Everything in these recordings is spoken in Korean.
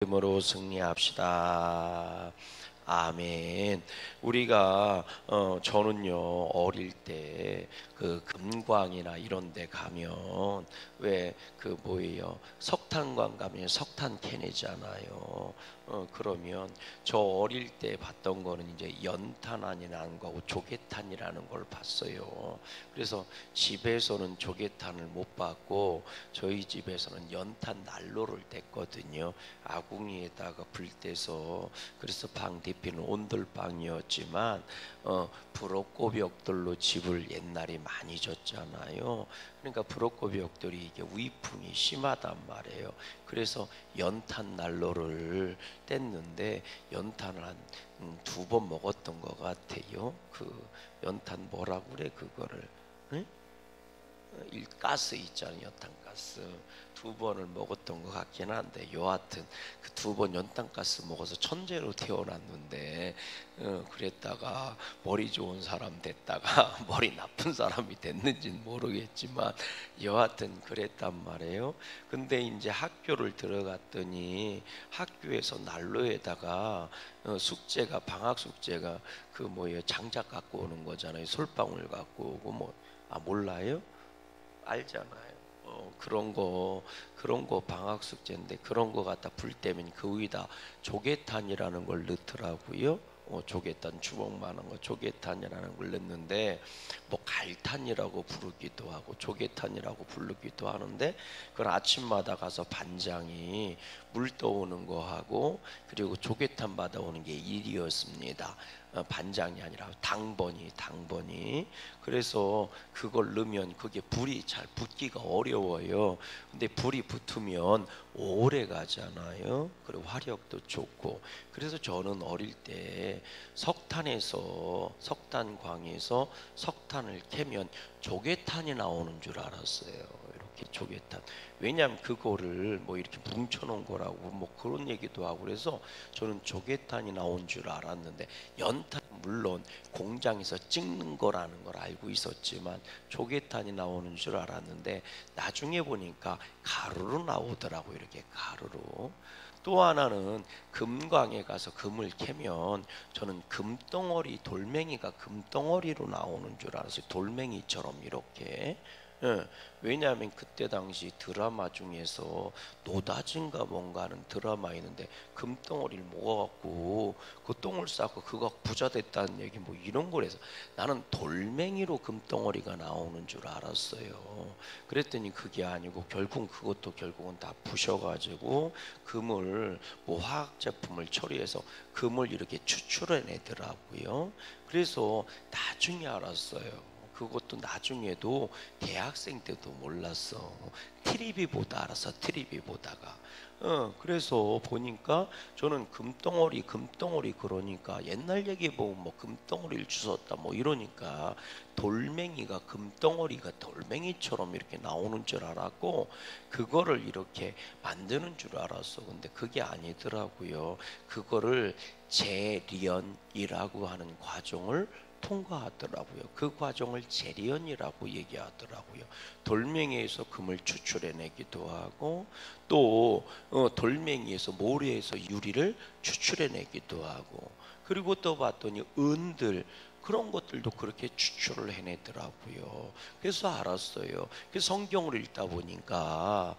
이름으로 승리합시다. 아멘. 우리가 저는요 어릴 때 그 금광이나 이런 데 가면 왜 그 뭐예요, 석탄광 가면 석탄 캐내잖아요. 그러면 저 어릴 때 봤던 거는 이제 연탄이라는 거하고 조개탄이라는 걸 봤어요. 그래서 집에서는 조개탄을 못 봤고 저희 집에서는 연탄 난로를 뗐거든요. 아궁이에다가 불 떼서. 그래서 방 대피는 온돌방이었지만 브로코벽돌로 집을 옛날에 많이 졌잖아요. 그러니까 브로코벽돌이 이게 위풍이 심하단 말이에요. 그래서 연탄 난로를 뗐는데 연탄을 한 2번 먹었던 것 같아요. 그 연탄 뭐라고 그래 그거를, 응? 가스 있잖아요. 연탄가스 2번을 먹었던 것 같긴 한데, 여하튼 그 2번 연탄가스 먹어서 천재로 태어났는데 그랬다가 머리 좋은 사람 됐다가 머리 나쁜 사람이 됐는지는 모르겠지만 여하튼 그랬단 말이에요. 근데 이제 학교를 들어갔더니 학교에서 난로에다가 숙제가, 방학 숙제가 그 뭐예요, 장작 갖고 오는 거잖아요. 솔방울 갖고 오고 뭐, 몰라요? 알잖아요. 그런 거 방학 숙제인데 그런 거 갖다 불 때면 그 위에다 조개탄이라는 걸 넣더라고요. 조개탄 주먹만한 거 조개탄이라는 걸 넣는데 뭐 갈탄이라고 부르기도 하고 조개탄이라고 부르기도 하는데, 그건 아침마다 가서 반장이 물 떠오는 거 하고 그리고 조개탄 받아오는 게 일이었습니다. 반장이 아니라 당번이. 그래서 그걸 넣으면 그게 불이 잘 붙기가 어려워요. 근데 불이 붙으면 오래 가잖아요. 그리고 화력도 좋고. 그래서 저는 어릴 때 석탄광에서 석탄을 캐면 조개탄이 나오는 줄 알았어요. 이렇게 조개탄. 왜냐하면 그거를 뭐 이렇게 뭉쳐놓은 거라고 뭐 그런 얘기도 하고, 그래서 저는 조개탄이 나온 줄 알았는데, 연탄 물론 공장에서 찍는 거라는 걸 알고 있었지만 조개탄이 나오는 줄 알았는데 나중에 보니까 가루로 나오더라고요. 이렇게 가루로. 또 하나는 금광에 가서 금을 캐면 저는 금덩어리, 돌멩이가 금덩어리로 나오는 줄 알았어요. 돌멩이처럼 이렇게. 예, 왜냐하면 그때 당시 드라마 중에서 노다진가 뭔가 하는 드라마 있는데 금덩어리를 모아갖고 그 똥을 싸고 그거 부자 됐다는 얘기 뭐 이런 걸 해서 나는 돌멩이로 금덩어리가 나오는 줄 알았어요. 그랬더니 그게 아니고 결국은 다 부셔가지고 금을 뭐 화학 제품을 처리해서 금을 이렇게 추출해내더라고요. 그래서 나중에 알았어요. 그것도 나중에도 대학생 때도 몰랐어. TVB 보다 알았어. TVB 보다가. 그래서 보니까 저는 금덩어리 그러니까 옛날 얘기 보면 뭐 금덩어리를 주웠다 뭐 이러니까 돌멩이가, 금덩어리가 돌멩이처럼 이렇게 나오는 줄 알았고 그거를 이렇게 만드는 줄 알았어. 근데 그게 아니더라고요. 그거를 재련이라고 하는 과정을 통과하더라고요. 그 과정을 재련이라고 얘기하더라고요. 돌멩이에서 금을 추출해내기도 하고 또 돌멩이에서, 모래에서 유리를 추출해내기도 하고, 그리고 또 봤더니 은들, 그런 것들도 그렇게 추출을 해내더라고요. 그래서 알았어요. 그 성경을 읽다 보니까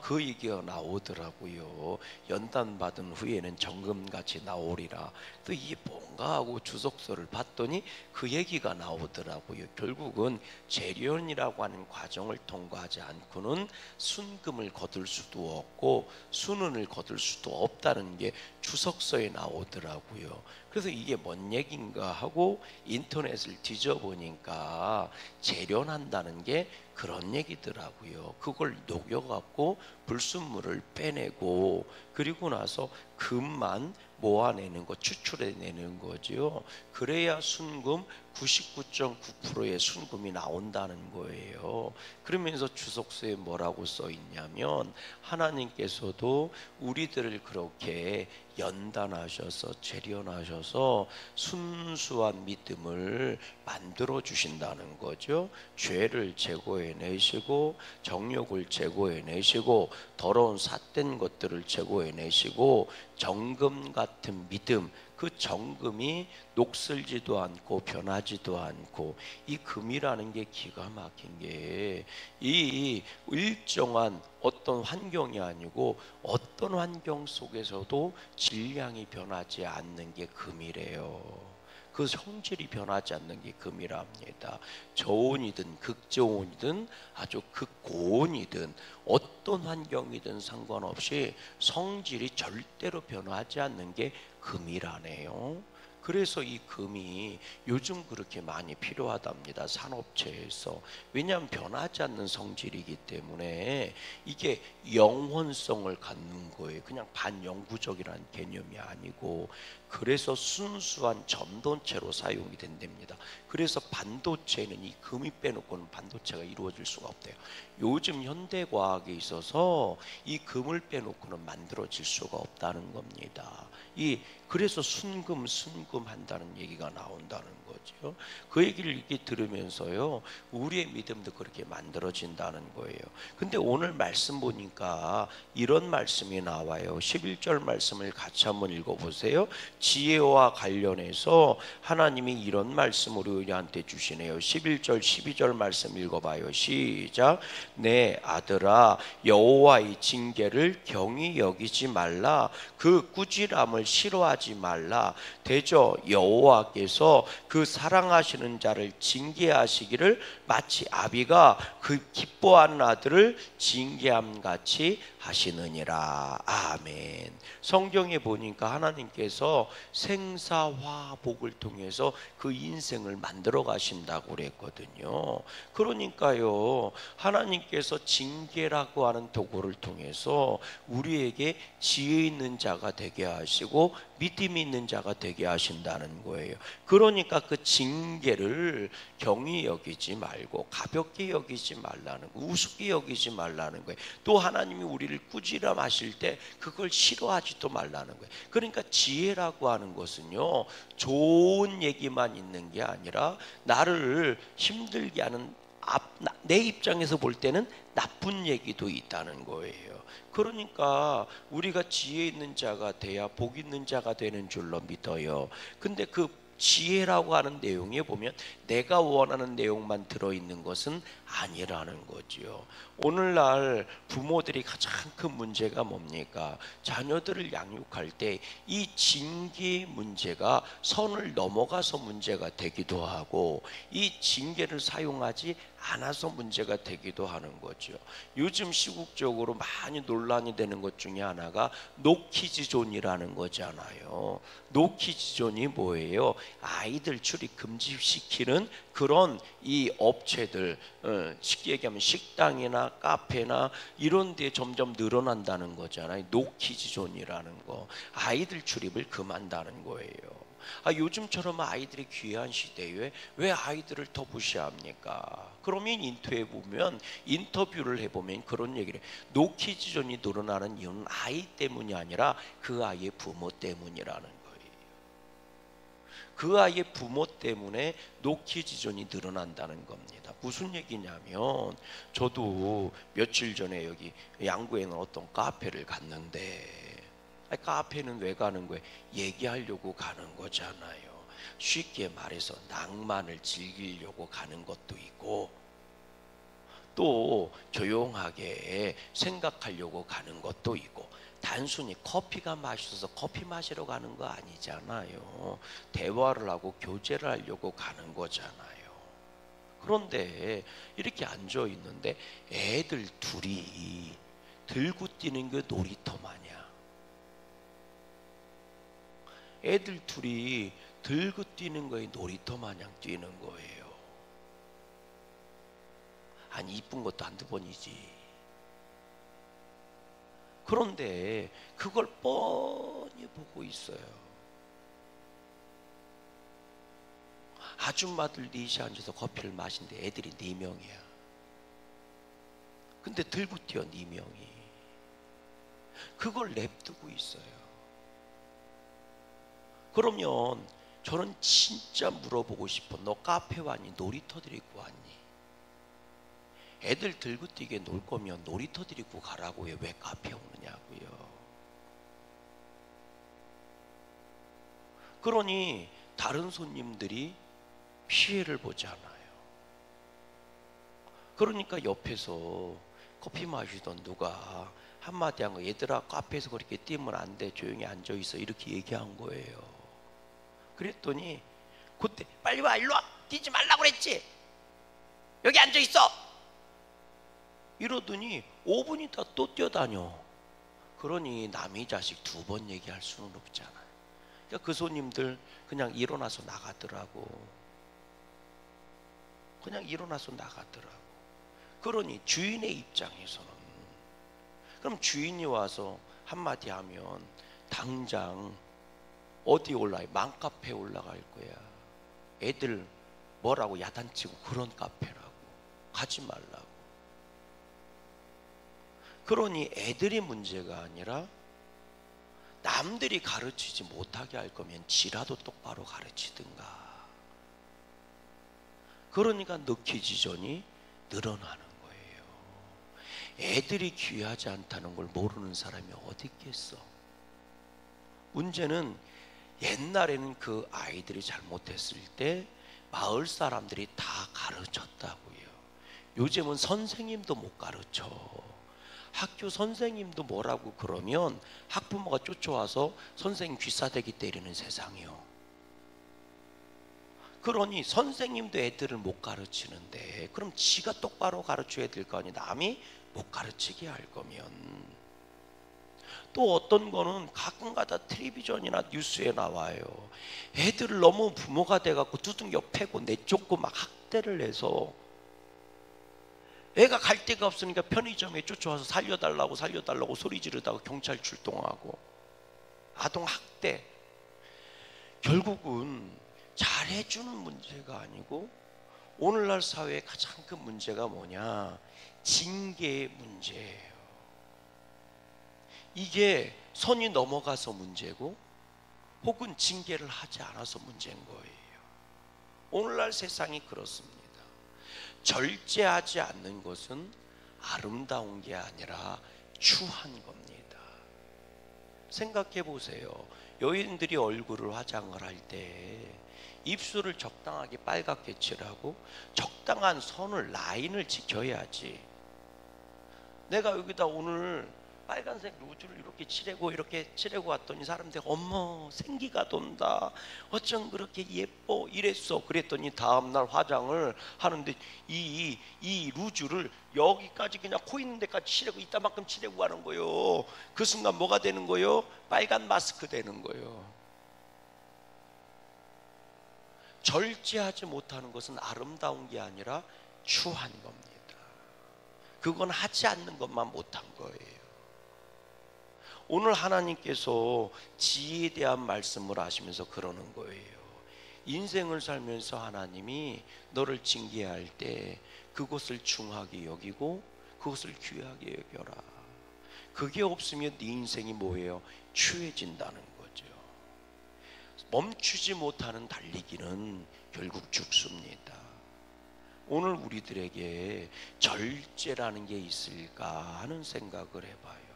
그 얘기가 나오더라고요. 연단 받은 후에는 정금같이 나오리라. 또 이게 뭔가 하고 주석서를 봤더니 그 얘기가 나오더라고요. 결국은 재련이라고 하는 과정을 통과하지 않고는 순금을 거둘 수도 없고 순은을 거둘 수도 없다는 게 주석서에 나오더라고요. 그래서 이게 뭔 얘긴가 하고 인터넷을 뒤져보니까 재련한다는 게 그런 얘기더라고요. 그걸 녹여갖고 불순물을 빼내고 그리고 나서 금만 모아내는 거, 추출해내는 거죠. 그래야 순금 99.9%의 순금이 나온다는 거예요. 그러면서 주석서에 뭐라고 써 있냐면 하나님께서도 우리들을 그렇게 연단하셔서 재련하셔서 순수한 믿음을 만들어 주신다는 거죠. 죄를 제거해 제거해내시고 정욕을 제거해내시고 더러운 삿된 것들을 제거해내시고 정금 같은 믿음, 그 정금이 녹슬지도 않고 변하지도 않고, 이 금이라는 게 기가 막힌 게 이 일정한 어떤 환경이 아니고 어떤 환경 속에서도 질량이 변하지 않는 게 금이래요. 그 성질이 변하지 않는 게 금이랍니다. 저온이든 극저온이든 아주 극고온이든 어떤 환경이든 상관없이 성질이 절대로 변하지 않는 게 금이라네요. 그래서 이 금이 요즘 그렇게 많이 필요하답니다, 산업체에서. 왜냐하면 변하지 않는 성질이기 때문에 이게 영혼성을 갖는 거예요. 그냥 반영구적이라는 개념이 아니고. 그래서 순수한 전도체로 사용이 된답니다. 그래서 반도체는 이 금이 빼놓고는 반도체가 이루어질 수가 없대요. 요즘 현대과학에 있어서 이 금을 빼놓고는 만들어질 수가 없다는 겁니다. 그래서 순금 한다는 얘기가 나온다는 거죠. 그 얘기를 이렇게 들으면서요, 우리의 믿음도 그렇게 만들어진다는 거예요. 근데 오늘 말씀 보니까 이런 말씀이 나와요. 11절 말씀을 같이 한번 읽어보세요. 지혜와 관련해서 하나님이 이런 말씀을 우리한테 주시네요. 11절 12절 말씀 읽어봐요. 시작. 내 아들아, 여호와의 징계를 경히 여기지 말라. 그 꾸지람을 싫어하지 말라. 대저 여호와께서 그 사랑하시는 자를 징계하시기를 마치 아비가 그 기뻐하는 아들을 징계함 같이 하시느니라. 아멘. 성경에 보니까 하나님께서 생사화복을 통해서 그 인생을 만들어 가신다고 그랬거든요. 그러니까요, 하나님께서 징계라고 하는 도구를 통해서 우리에게 지혜 있는 자가 되게 하시고 믿음이 있는 자가 되게 하신다는 거예요. 그러니까 그 징계를 경히 여기지 말고 가볍게 여기지 말라는 거, 우습게 여기지 말라는 거예요. 또 하나님이 우리를 꾸지람하실 때 그걸 싫어하지도 말라는 거예요. 그러니까 지혜라고 하는 것은요, 좋은 얘기만 있는 게 아니라 나를 힘들게 하는, 내 입장에서 볼 때는 나쁜 얘기도 있다는 거예요. 그러니까 우리가 지혜 있는 자가 돼야 복 있는 자가 되는 줄로 믿어요. 근데 그 지혜라고 하는 내용에 보면 내가 원하는 내용만 들어있는 것은 아니라는 거죠. 오늘날 부모들이 가장 큰 문제가 뭡니까? 자녀들을 양육할 때 이 징계 문제가 선을 넘어가서 문제가 되기도 하고, 이 징계를 사용하지 않아서 문제가 되기도 하는 거죠. 요즘 시국적으로 많이 논란이 되는 것 중에 하나가 노키즈존이라는 거잖아요. 노키즈존이 뭐예요? 아이들 출입 금지시키는 그런 이 업체들, 쉽게 얘기하면 식당이나 카페나 이런 데 점점 늘어난다는 거잖아요. 노키즈존이라는 거. 아이들 출입을 금한다는 거예요. 요즘처럼 아이들이 귀한 시대에 왜 아이들을 더 무시합니까? 그러면 인터뷰를 해보면 그런 얘기를 해요. 노키즈존이 늘어나는 이유는 아이 때문이 아니라 그 아이의 부모 때문이라는 거예요. 그 아이의 부모 때문에 노키즈존이 늘어난다는 겁니다. 무슨 얘기냐면, 저도 며칠 전에 여기 양구에 있는 어떤 카페를 갔는데, 카페는 왜 가는 거예요? 얘기하려고 가는 거잖아요. 쉽게 말해서 낭만을 즐기려고 가는 것도 있고, 또 조용하게 생각하려고 가는 것도 있고, 단순히 커피가 맛있어서 커피 마시러 가는 거 아니잖아요. 대화를 하고 교제를 하려고 가는 거잖아요. 그런데 이렇게 앉아 있는데 애들 둘이 들고 뛰는 게 놀이터 마냥, 애들 둘이 들고 뛰는 거에 놀이터 마냥 뛰는 거예요. 아니, 이쁜 것도 한두 번이지. 그런데 그걸 뻔히 보고 있어요. 아줌마들 넷이 앉아서 커피를 마신데 애들이 4명이야. 근데 들고 뛰어 4명이. 그걸 냅두고 있어요. 그러면 저는 진짜 물어보고 싶어. 너 카페 왔니? 놀이터 데리고 왔니? 애들 들고 뛰게 놀 거면 놀이터 데리고 가라고요. 왜 카페 오느냐고요. 그러니 다른 손님들이 피해를 보지 않아요. 그러니까 옆에서 커피 마시던 누가 한마디 한 거, 얘들아 카페에서 그렇게 뛰면 안 돼, 조용히 앉아있어, 이렇게 얘기한 거예요. 그랬더니 그때 빨리 와, 일로 와, 뛰지 말라고 그랬지, 여기 앉아있어, 이러더니 5분 있다 또 뛰어다녀. 그러니 남의 자식 두 번 얘기할 수는 없잖아요. 그러니까 그 손님들 그냥 일어나서 나가더라고. 그냥 일어나서 나가더라고. 그러니 주인의 입장에서는, 그럼 주인이 와서 한마디 하면 당장 어디 올라가? 맘카페에 올라갈 거야. 애들 뭐라고 야단치고 그런 카페라고, 가지 말라고. 그러니 애들이 문제가 아니라 남들이 가르치지 못하게 할 거면 지라도 똑바로 가르치든가. 그러니까 넣기지전이 늘어나는 거예요. 애들이 귀하지 않다는 걸 모르는 사람이 어디 있겠어. 문제는 옛날에는 그 아이들이 잘못했을 때 마을 사람들이 다 가르쳤다고요. 요즘은 선생님도 못 가르쳐. 학교 선생님도 뭐라고 그러면 학부모가 쫓아와서 선생님 귀싸대기 때리는 세상이요. 그러니 선생님도 애들을 못 가르치는데 그럼 지가 똑바로 가르쳐야 될 거 아니야. 남이 못 가르치게 할 거면. 또 어떤 거는 가끔가다 텔레비전이나 뉴스에 나와요. 애들을 너무 부모가 돼갖고 두둥겨 패고 내쫓고 막 학대를 해서 애가 갈 데가 없으니까 편의점에 쫓아와서 살려달라고 소리 지르다가 경찰 출동하고 아동 학대. 결국은 잘해주는 문제가 아니고 오늘날 사회의 가장 큰 문제가 뭐냐? 징계의 문제예요. 이게 선이 넘어가서 문제고 혹은 징계를 하지 않아서 문제인 거예요. 오늘날 세상이 그렇습니다. 절제하지 않는 것은 아름다운 게 아니라 추한 겁니다. 생각해 보세요. 여인들이 얼굴을 화장을 할 때 입술을 적당하게 빨갛게 칠하고 적당한 선을, 라인을 지켜야지. 내가 여기다 오늘 빨간색 루즈를 이렇게 칠하고 왔더니 사람들이 어머 생기가 돈다, 어쩜 그렇게 예뻐, 이랬어. 그랬더니 다음날 화장을 하는데 이 루즈를 여기까지 그냥 코 있는 데까지 칠하고 이따만큼 칠하고 가는 거예요. 그 순간 뭐가 되는 거예요? 빨간 마스크 되는 거예요. 절제하지 못하는 것은 아름다운 게 아니라 추한 겁니다. 그건 하지 않는 것만 못한 거예요. 오늘 하나님께서 지혜에 대한 말씀을 하시면서 그러는 거예요. 인생을 살면서 하나님이 너를 징계할 때 그것을 중하게 여기고 그것을 귀하게 여겨라. 그게 없으면 네 인생이 뭐예요? 추해진다는 거죠. 멈추지 못하는 달리기는 결국 죽습니다. 오늘 우리들에게 절제라는 게 있을까 하는 생각을 해봐요.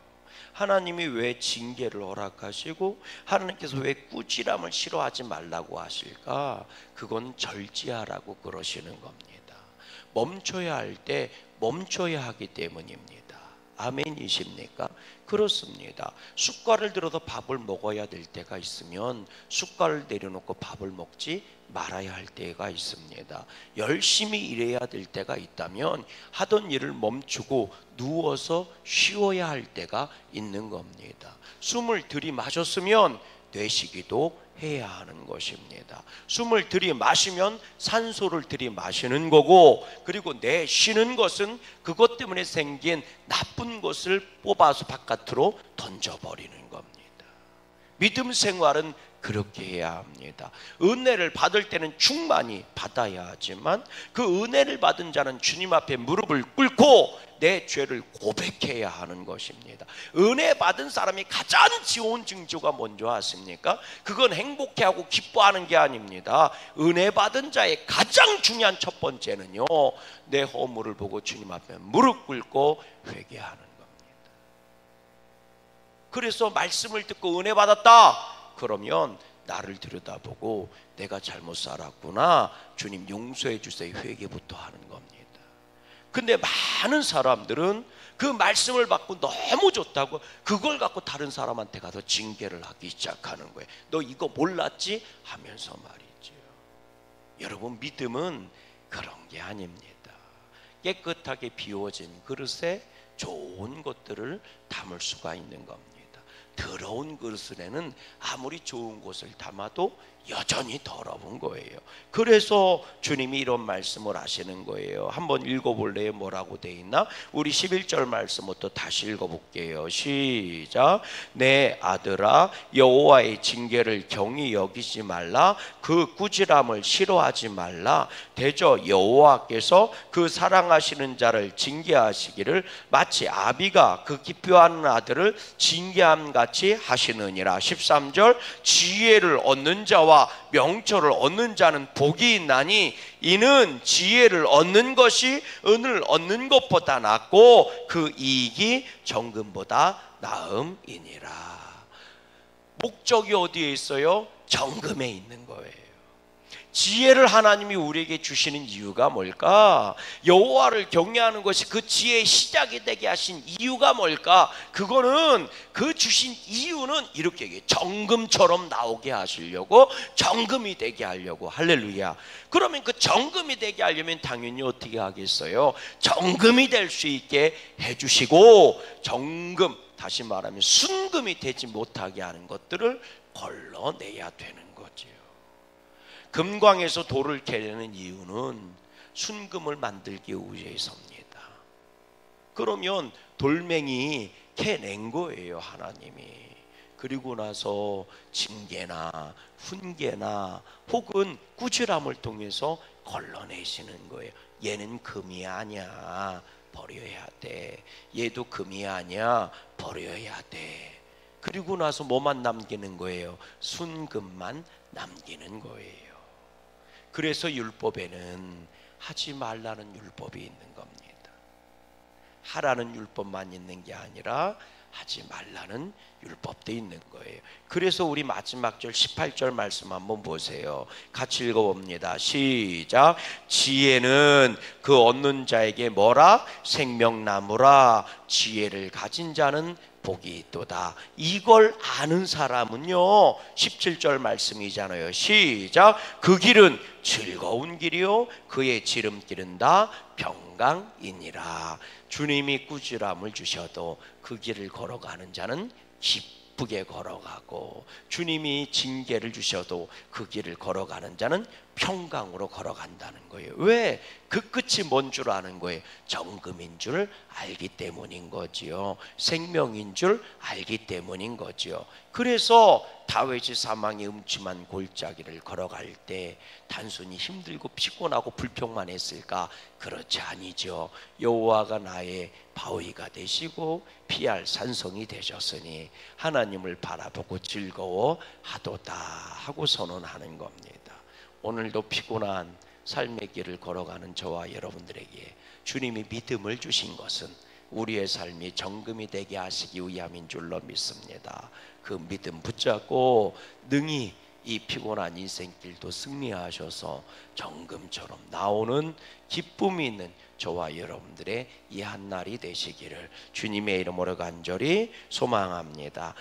하나님이 왜 징계를 허락하시고 하나님께서 왜 꾸지람을 싫어하지 말라고 하실까? 그건 절제하라고 그러시는 겁니다. 멈춰야 할 때 멈춰야 하기 때문입니다. 아멘이십니까? 그렇습니다. 숟갈을 들어서 밥을 먹어야 될 때가 있으면 숟갈을 내려놓고 밥을 먹지 말아야 할 때가 있습니다. 열심히 일해야 될 때가 있다면 하던 일을 멈추고 누워서 쉬어야 할 때가 있는 겁니다. 숨을 들이마셨으면 내쉬기도 해야 하는 것입니다. 숨을 들이마시면 산소를 들이마시는 거고, 그리고 내쉬는 것은 그것 때문에 생긴 나쁜 것을 뽑아서 바깥으로 던져버리는 겁니다. 믿음 생활은 그렇게 해야 합니다. 은혜를 받을 때는 충만히 받아야 하지만 그 은혜를 받은 자는 주님 앞에 무릎을 꿇고 내 죄를 고백해야 하는 것입니다. 은혜 받은 사람이 가장 좋은 징조가 뭔지 아십니까? 그건 행복해하고 기뻐하는 게 아닙니다. 은혜 받은 자의 가장 중요한 첫 번째는요, 내 허물을 보고 주님 앞에 무릎 꿇고 회개하는 겁니다. 그래서 말씀을 듣고 은혜 받았다 그러면 나를 들여다보고 내가 잘못 살았구나, 주님 용서해 주세요, 회개부터 하는 겁니다. 근데 많은 사람들은 그 말씀을 받고 너무 좋다고 그걸 갖고 다른 사람한테 가서 징계를 하기 시작하는 거예요. 너 이거 몰랐지? 하면서 말이죠. 여러분, 믿음은 그런 게 아닙니다. 깨끗하게 비워진 그릇에 좋은 것들을 담을 수가 있는 겁니다. 더러운 그릇에는 아무리 좋은 것을 담아도 여전히 더러운 거예요. 그래서 주님이 이런 말씀을 하시는 거예요. 한번 읽어볼래요? 뭐라고 돼 있나? 우리 11절 말씀부터 다시 읽어볼게요. 시작. 내 아들아, 여호와의 징계를 경히 여기지 말라. 그 꾸지람을 싫어하지 말라. 대저 여호와께서 그 사랑하시는 자를 징계하시기를 마치 아비가 그 기뻐하는 아들을 징계함 같이 하시느니라. 13절. 지혜를 얻는 자와 명철을 얻는 자는 복이 있나니 이는 지혜를 얻는 것이 은을 얻는 것보다 낫고 그 이익이 정금보다 나음이니라. 목적이 어디에 있어요? 정금에 있는 거예요. 지혜를 하나님이 우리에게 주시는 이유가 뭘까? 여호와를 경외하는 것이 그 지혜의 시작이 되게 하신 이유가 뭘까? 그거는 그 주신 이유는 이렇게 얘기해요. 정금처럼 나오게 하시려고, 정금이 되게 하려고. 할렐루야. 그러면 그 정금이 되게 하려면 당연히 어떻게 하겠어요? 정금이 될 수 있게 해주시고, 정금, 다시 말하면 순금이 되지 못하게 하는 것들을 걸러내야 되는 거지요. 금광에서 돌을 캐내는 이유는 순금을 만들기 위해서입니다. 그러면 돌멩이 캐낸 거예요, 하나님이. 그리고 나서 징계나 훈계나 혹은 꾸지람을 통해서 걸러내시는 거예요. 얘는 금이 아니야, 버려야 돼. 얘도 금이 아니야, 버려야 돼. 그리고 나서 뭐만 남기는 거예요? 순금만 남기는 거예요. 그래서 율법에는 하지 말라는 율법이 있는 겁니다. 하라는 율법만 있는 게 아니라 하지 말라는 율법도 있는 거예요. 그래서 우리 마지막 절 18절 말씀 한번 보세요. 같이 읽어봅니다. 시작. 지혜는 그 얻는 자에게 뭐라? 생명나무라. 지혜를 가진 자는 복이 있도다. 이걸 아는 사람은요, 17절 말씀이잖아요. 시작. 그 길은 즐거운 길이요 그의 지름길은 다 평강이니라. 주님이 꾸지람을 주셔도 그 길을 걸어가는 자는 기쁘게 걸어가고, 주님이 징계를 주셔도 그 길을 걸어가는 자는 평강으로 걸어간다는 거예요. 왜? 그 끝이 뭔 줄 아는 거예요? 정금인 줄 알기 때문인 거지요. 생명인 줄 알기 때문인 거지요. 그래서 다윗이 사망의 음침한 골짜기를 걸어갈 때 단순히 힘들고 피곤하고 불평만 했을까? 그렇지 아니죠. 여호와가 나의 바위가 되시고 피할 산성이 되셨으니 하나님을 바라보고 즐거워하도다 하고 선언하는 겁니다. 오늘도 피곤한 삶의 길을 걸어가는 저와 여러분들에게 주님이 믿음을 주신 것은 우리의 삶이 정금이 되게 하시기 위함인 줄로 믿습니다. 그 믿음 붙잡고 능히 이 피곤한 인생길도 승리하셔서 정금처럼 나오는 기쁨이 있는 저와 여러분들의 이 한날이 되시기를 주님의 이름으로 간절히 소망합니다.